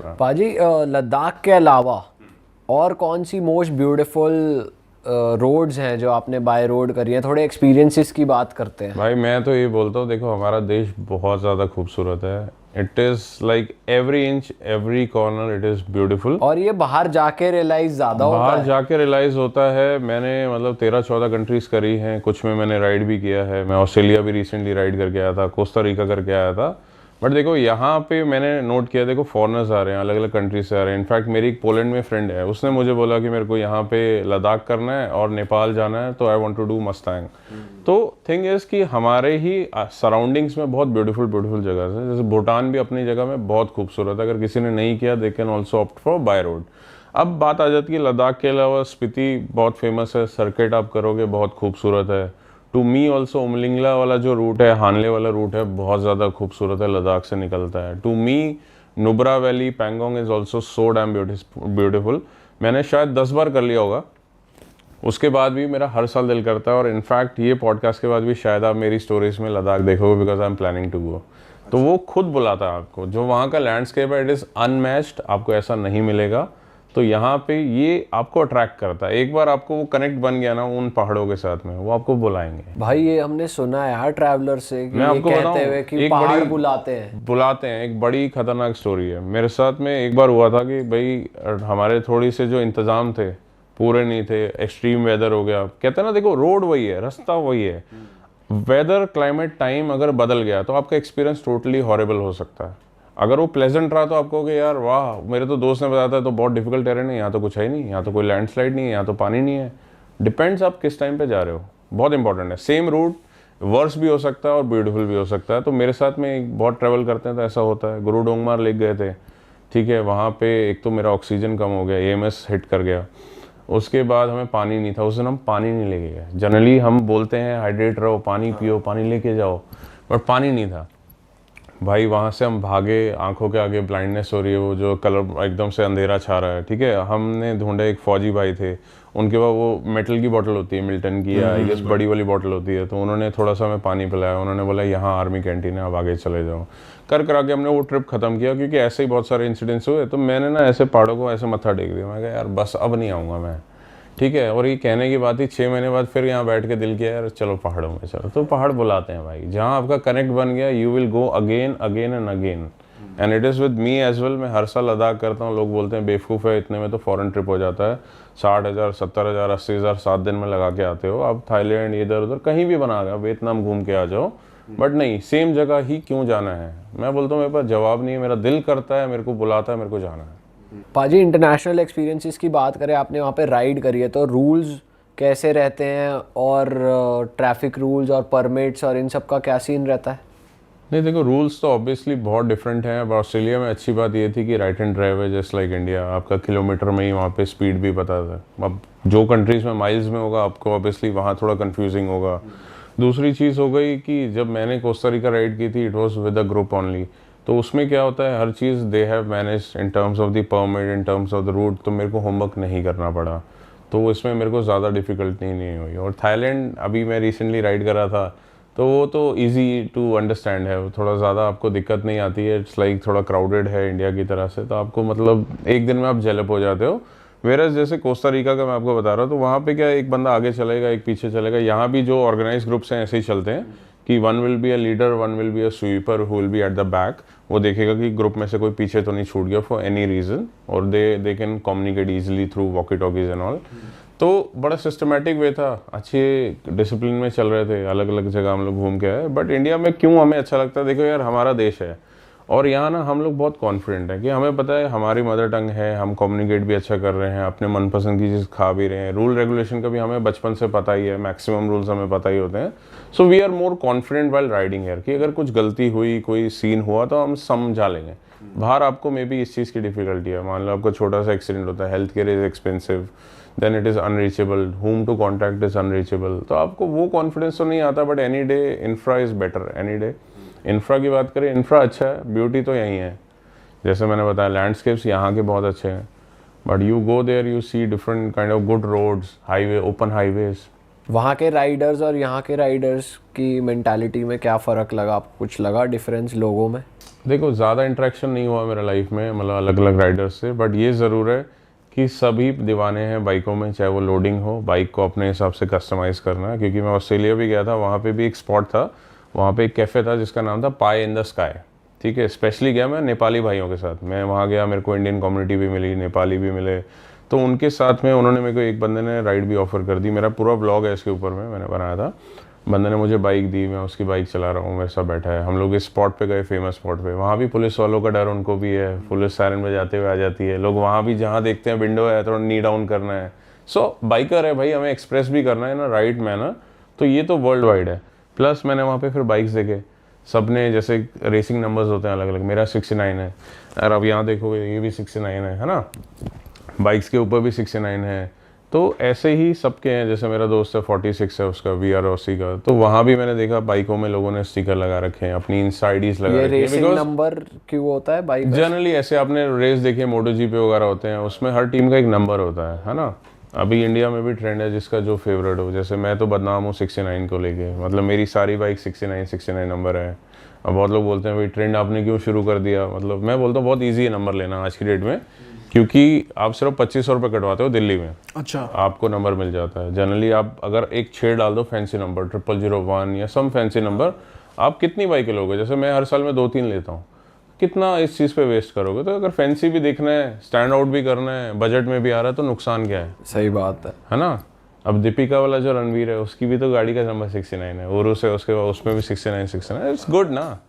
रहा है। पाजी लद्दाख के अलावा और कौन सी मोस्ट ब्यूटीफुल रोड्स हैं जो आपने बाय रोड करी है? थोड़े एक्सपीरियंसेस की बात करते हैं। भाई मैं तो ये बोलता हूँ, देखो हमारा देश बहुत ज़्यादा खूबसूरत है। It is like every inch every corner it is beautiful. और ये बाहर जाके रियलाइज ज़्यादा होता बाहर है। जाके रियलाइज़ होता है। मैंने मतलब 13-14 कंट्रीज़ करी हैं, कुछ में मैंने राइड भी किया है। मैं ऑस्ट्रेलिया भी रिसेंटली राइड करके आया था, कोस्टा रिका करके आया था। बट देखो यहाँ पे मैंने नोट किया, देखो फॉरेनर्स आ रहे हैं, अलग अलग कंट्री से आ रहे हैं। इनफैक्ट मेरी एक पोलैंड में फ्रेंड है, उसने मुझे बोला कि मेरे को यहाँ पे लद्दाख करना है और नेपाल जाना है, तो I want to do Mustang. तो थिंग इज़ कि हमारे ही सराउंडिंग्स में बहुत ब्यूटीफुल ब्यूटीफुल जगह है। जैसे भूटान भी अपनी जगह में बहुत खूबसूरत है। अगर किसी ने नहीं किया they can also opt for by road. अब बात आ जाती है लद्दाख के अलावा स्पीति बहुत फेमस है, सर्किट आप करोगे बहुत खूबसूरत है। टू मी ऑल्सो उमलिंगला वाला जो रूट है, हानले वाला रूट है, बहुत ज़्यादा खूबसूरत है, लद्दाख से निकलता है। To me Nubra valley Pangong is also so damn beautiful. मैंने शायद 10 बार कर लिया होगा, उसके बाद भी मेरा हर साल दिल करता है। और इनफैक्ट ये पॉडकास्ट के बाद भी शायद आप मेरी स्टोरीज में लद्दाख देखोगे, because I am planning to go. तो वो खुद बुलाता है आपको। जो वहाँ का लैंडस्केप है इट इज़ अनमैच्ड, आपको ऐसा नहीं मिलेगा। तो यहाँ पे ये आपको अट्रैक्ट करता है। एक बार आपको वो कनेक्ट बन गया ना उन पहाड़ों के साथ में, वो आपको बुलाएंगे। भाई ये हमने सुना है यार ट्रैवलर से कि मैं ये आपको कहते हुए कि पहाड़ बुलाते हैं। एक बड़ी खतरनाक स्टोरी है। मेरे साथ में एक बार हुआ था कि भाई हमारे थोड़ी से जो इंतजाम थे पूरे नहीं थे, एक्सट्रीम वेदर हो गया। कहते हैं ना, देखो रोड वही है, रास्ता वही है, वेदर क्लाइमेट टाइम अगर बदल गया तो आपका एक्सपीरियंस टोटली हॉरेबल हो सकता है। अगर वो प्लेजेंट रहा तो आप कहोगे यार वाह, मेरे तो दोस्त ने बताया था तो बहुत डिफिकल्ट टेरेन है, यहाँ तो कुछ है ही नहीं, यहाँ तो कोई लैंडस्लाइड नहीं है, यहाँ तो पानी नहीं है। डिपेंड्स आप किस टाइम पे जा रहे हो, बहुत इंपॉर्टेंट है। सेम रूट वर्स भी हो सकता है और ब्यूटीफुल भी हो सकता है। तो मेरे साथ में एक बहुत ट्रैवल करते हैं तो ऐसा होता है। गुरु डोंगमार लेक गए थे, ठीक है, वहाँ पे एक तो मेरा ऑक्सीजन कम हो गया, एएमएस हिट कर गया। उसके बाद हमें पानी नहीं था, उस दिन हम पानी नहीं लेके गए। जनरली हम बोलते हैं हाइड्रेट रहो, पानी पियो, पानी लेके जाओ, बट पानी नहीं था। भाई वहाँ से हम भागे, आंखों के आगे ब्लाइंडनेस हो रही है, वो जो कलर एकदम से अंधेरा छा रहा है, ठीक है। हमने ढूंढे, एक फौजी भाई थे, उनके पास वो मेटल की बोतल होती है, मिल्टन की या आई गेस बड़ी वाली बोतल होती है। तो उन्होंने थोड़ा सा हमें पानी पिलाया। उन्होंने बोला यहाँ आर्मी कैंटीन है, आप आगे चले जाओ। कर करा के हमने वो ट्रिप खत्म किया, क्योंकि ऐसे ही बहुत सारे इंसिडेंट्स हुए। तो मैंने ना ऐसे पहाड़ों को ऐसे मत्था टेक दिया, मैं कहा यार बस अब नहीं आऊँगा मैं, ठीक है। और ये कहने की बात ही 6 महीने बाद फिर यहाँ बैठ के दिल किया यार चलो पहाड़ों में चलो। तो पहाड़ बुलाते हैं भाई, जहाँ आपका कनेक्ट बन गया you will go again again and again. And it is with me as well. मैं हर साल लद्दाख करता हूँ। लोग बोलते हैं बेवकूफ़ है, इतने में तो फॉरेन ट्रिप हो जाता है, 60,000 70,000 80,000 7 दिन में लगा के आते हो आप। थाईलैंड इधर उधर कहीं भी बना गया, वियतनाम घूम के आ जाओ। बट नहीं, सेम जगह ही क्यों जाना है? मैं बोलता हूँ मेरे पास जवाब नहीं है, मेरा दिल करता है, मेरे को बुलाता है, मेरे को जाना है। पाजी इंटरनेशनल एक्सपीरियंसेस की बात करें, आपने वहाँ पे राइड करी है, तो रूल्स कैसे रहते हैं और ट्रैफिक रूल्स और परमिट्स और इन सब का क्या सीन रहता है? नहीं देखो, रूल्स तो ऑब्वियसली बहुत डिफरेंट हैं। अब ऑस्ट्रेलिया में अच्छी बात ये थी कि राइट एंड ड्राइव है, जस्ट लाइक इंडिया। आपका किलोमीटर में ही वहाँ पे स्पीड भी पता था। अब जो कंट्रीज़ में माइल्स में होगा आपको ऑब्वियसली वहाँ थोड़ा कंफ्यूजिंग होगा। दूसरी चीज़ हो गई कि जब मैंने कोस्टा रिका राइड की थी, it was with a group only. तो उसमें क्या होता है, हर चीज़ they have manage in terms of the permit, in terms of the route. तो मेरे को होमवर्क नहीं करना पड़ा, तो इसमें मेरे को ज़्यादा डिफ़िकल्टी नहीं हुई। और थाईलैंड अभी मैं रिसेंटली राइड कर रहा था, तो वो तो इजी टू अंडरस्टैंड है, थोड़ा ज़्यादा आपको दिक्कत नहीं आती है। इट्स लाइक थोड़ा क्राउडेड है इंडिया की तरह से, तो आपको मतलब एक दिन में आप जेलप हो जाते हो। वेरस जैसे कोस्टा रिका का मैं आपको बता रहा हूँ, तो वहाँ पे क्या, एक बंदा आगे चलेगा एक पीछे चलेगा। यहाँ भी जो ऑर्गेनाइज ग्रुप्स हैं ऐसे ही चलते हैं कि one will be a leader, one will be a sweeper who will be at the back. वो देखेगा कि ग्रुप में से कोई पीछे तो नहीं छूट गया फॉर एनी रीज़न, और they can communicate easily through walkie talkies and all. तो बड़ा सिस्टमेटिक वे था, अच्छे डिसिप्लिन में चल रहे थे। अलग अलग जगह हम लोग घूम के आए। बट इंडिया में क्यों हमें अच्छा लगता है, देखो यार हमारा देश है और यहाँ ना हम लोग बहुत कॉन्फिडेंट हैं कि हमें पता है हमारी मदर टंग है, हम कम्युनिकेट भी अच्छा कर रहे हैं, अपने मनपसंद की चीज़ खा भी रहे हैं। रूल रेगुलेशन का भी हमें बचपन से पता ही है, मैक्सिमम रूल्स हमें पता ही होते हैं। So we are more confident while riding here कि अगर कुछ गलती हुई, कोई सीन हुआ तो हम समझा लेंगे। बाहर आपको मे बी इस चीज़ की डिफिकल्टी है, मान लो आपको छोटा सा एक्सीडेंट होता है, health care is expensive, then it is unreachable, whom to contact is unreachable. तो आपको वो कॉन्फिडेंस तो नहीं आता। But any day infra is better, any day. Infra की बात करें, इंफ्रा अच्छा है, ब्यूटी तो यहीं है। जैसे मैंने बताया, लैंडस्केप्स यहाँ के बहुत अच्छे हैं, but you go there you see different kind of good roads, highway, open highways. वहाँ के राइडर्स और यहाँ के राइडर्स की मेंटालिटी में क्या फ़र्क लगा आपको? कुछ लगा डिफरेंस लोगों में? देखो ज़्यादा इंटरेक्शन नहीं हुआ मेरा लाइफ में, मतलब अलग अलग राइडर्स से, बट ये ज़रूर है कि सभी दीवाने हैं बाइकों में, चाहे वो लोडिंग हो, बाइक को अपने हिसाब से कस्टमाइज़ करना। क्योंकि मैं ऑस्ट्रेलिया भी गया था, वहाँ पे भी एक स्पॉट था, वहाँ पे एक कैफ़े था जिसका नाम था पाई इन द स्काई। ठीक है, स्पेशली गया मैं नेपाली भाइयों के साथ, मैं वहाँ गया, मेरे को इंडियन कम्युनिटी भी मिली, नेपाली भी मिले, तो उनके साथ में उन्होंने मेरे को, एक बंदे ने राइड भी ऑफ़र कर दी। मेरा पूरा ब्लॉग है इसके ऊपर में, मैंने बनाया था। बंदे ने मुझे बाइक दी, मैं उसकी बाइक चला रहा हूँ, वैसा बैठा है। हम लोग इस स्पॉट पे गए, फेमस स्पॉट पे, वहाँ भी पुलिस वालों का डर उनको भी है, पुलिस सायरन बजाते हुए आ जाती है, लोग वहाँ भी जहाँ देखते हैं विंडो है थोड़ा नी डाउन करना है। सो बाइकर है भाई, हमें एक्सप्रेस भी करना है ना राइड में ना, तो ये तो वर्ल्ड वाइड है। प्लस मैंने वहाँ पे फिर बाइक्स देखे, सब ने जैसे रेसिंग नंबर्स होते हैं अलग अलग, मेरा 69 है, और अब यहाँ देखोगे ये भी 69 है ना, बाइक्स के ऊपर भी 69 है। तो ऐसे ही सबके हैं, जैसे मेरा दोस्त है 46 है उसका, VROC का, तो वहाँ भी मैंने देखा बाइकों में लोगों ने स्टिकर लगा रखे हैं, अपनी इंस्टा आईडीज लगा ये रखी है। रेसिंग बिकॉज नंबर क्यों होता है बाइक? जनरली ऐसे आपने रेस देखी है, मोटो जीपी वगैरह होते हैं, उसमें हर टीम का एक नंबर होता है ना। अभी इंडिया में भी ट्रेंड है जिसका जो फेवरेट हो, जैसे मैं तो बदनाम हूँ 69 को लेके, मतलब मेरी सारी बाइक 69 नंबर है। अब बहुत लोग बोलते हैं भाई ट्रेंड आपने क्यों शुरू कर दिया, मतलब मैं बोलता हूँ बहुत ईजी है नंबर लेना आज की डेट में, क्योंकि आप सिर्फ 2500 रुपये कटवाते हो दिल्ली में, अच्छा, आपको नंबर मिल जाता है। जनरली आप अगर एक 6 डाल दो फैंसी नंबर 0001 या सम फैंसी नंबर, आप कितनी बाइकें लोगे? जैसे मैं हर साल में 2-3 लेता हूँ, कितना इस चीज़ पे वेस्ट करोगे? तो अगर फैंसी भी देखना है, स्टैंड आउट भी करना है, बजट में भी आ रहा है, तो नुकसान क्या सही बात है ना? अब दीपिका वाला जो रणवीर है उसकी भी तो गाड़ी का नंबर 69 है, और उसे उसके उसमें भी 69 इट्स गुड ना।